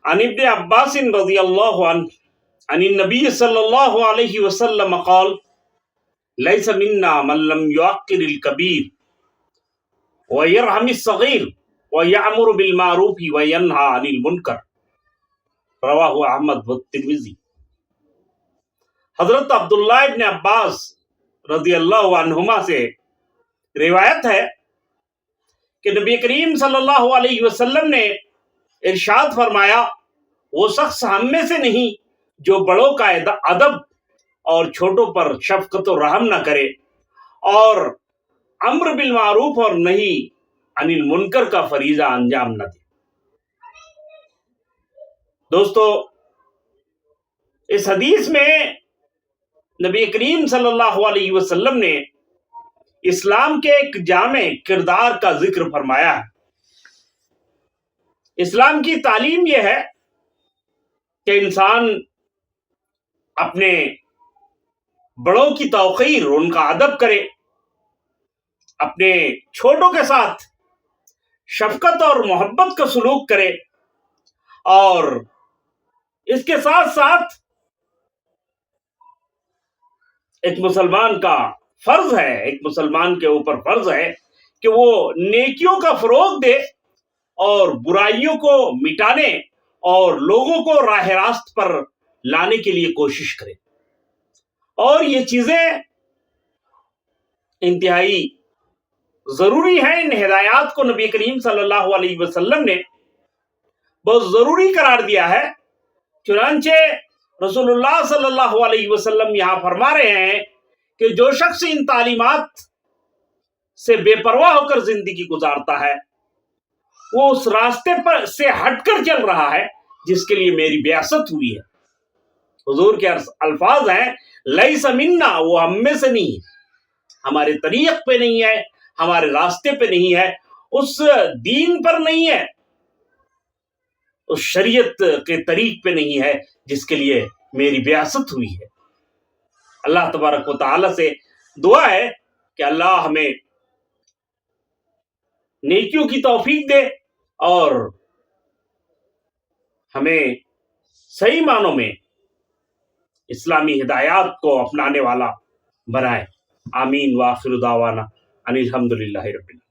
عن ابن عباس رضی اللہ عنہ عن النبی صلی اللہ علیہ وسلم قال لیس منا من لم يعقر الكبیر ويرحم الصغیر ويأمر بالمعروف وينهى عن المنکر، رواہ احمد والترمذی۔ حضرت عبداللہ ابن عباس رضی اللہ عنہما سے روایت ہے کہ نبی کریم صلی اللہ علیہ وسلم نے ارشاد فرمایا، وہ شخص ہم میں سے نہیں جو بڑوں کا ادب اور چھوٹوں پر شفقت و رحم نہ کرے اور امر بالمعروف اور نہی عن المنکر کا فریضہ انجام نہ دے۔ دوستو، اس حدیث میں نبی کریم صلی اللہ علیہ وسلم نے اسلام کے ایک جامع کردار کا ذکر فرمایا ہے۔ اسلام کی تعلیم یہ ہے کہ انسان اپنے بڑوں کی توقیر، ان کا ادب کرے، اپنے چھوٹوں کے ساتھ شفقت اور محبت کا سلوک کرے، اور اس کے ساتھ ساتھ ایک مسلمان کا فرض ہے، ایک مسلمان کے اوپر فرض ہے کہ وہ نیکیوں کا فروغ دے اور برائیوں کو مٹانے اور لوگوں کو راہ راست پر لانے کے لیے کوشش کرے۔ اور یہ چیزیں انتہائی ضروری ہیں۔ ان ہدایات کو نبی کریم صلی اللہ علیہ وسلم نے بہت ضروری قرار دیا ہے۔ چنانچہ رسول اللہ صلی اللہ علیہ وسلم یہاں فرما رہے ہیں کہ جو شخص ان تعلیمات سے بے پرواہ ہو کر زندگی گزارتا ہے، وہ اس راستے پر سے ہٹ کر چل رہا ہے جس کے لیے میری بعثت ہوئی ہے۔ حضور کے الفاظ ہیں، لیس منا، وہ ہم میں سے نہیں ہے، ہمارے طریق پہ نہیں ہے، ہمارے راستے پہ نہیں ہے، اس دین پر نہیں ہے، اس شریعت کے طریق پہ نہیں ہے جس کے لیے میری بعثت ہوئی ہے۔ اللہ تبارک و تعالی سے دعا ہے کہ اللہ ہمیں نیکیوں کی توفیق دے اور ہمیں صحیح معنوں میں اسلامی ہدایات کو اپنانے والا بنائے۔ آمین۔ وآخر دعوانا ان الحمد للہ رب العالمین۔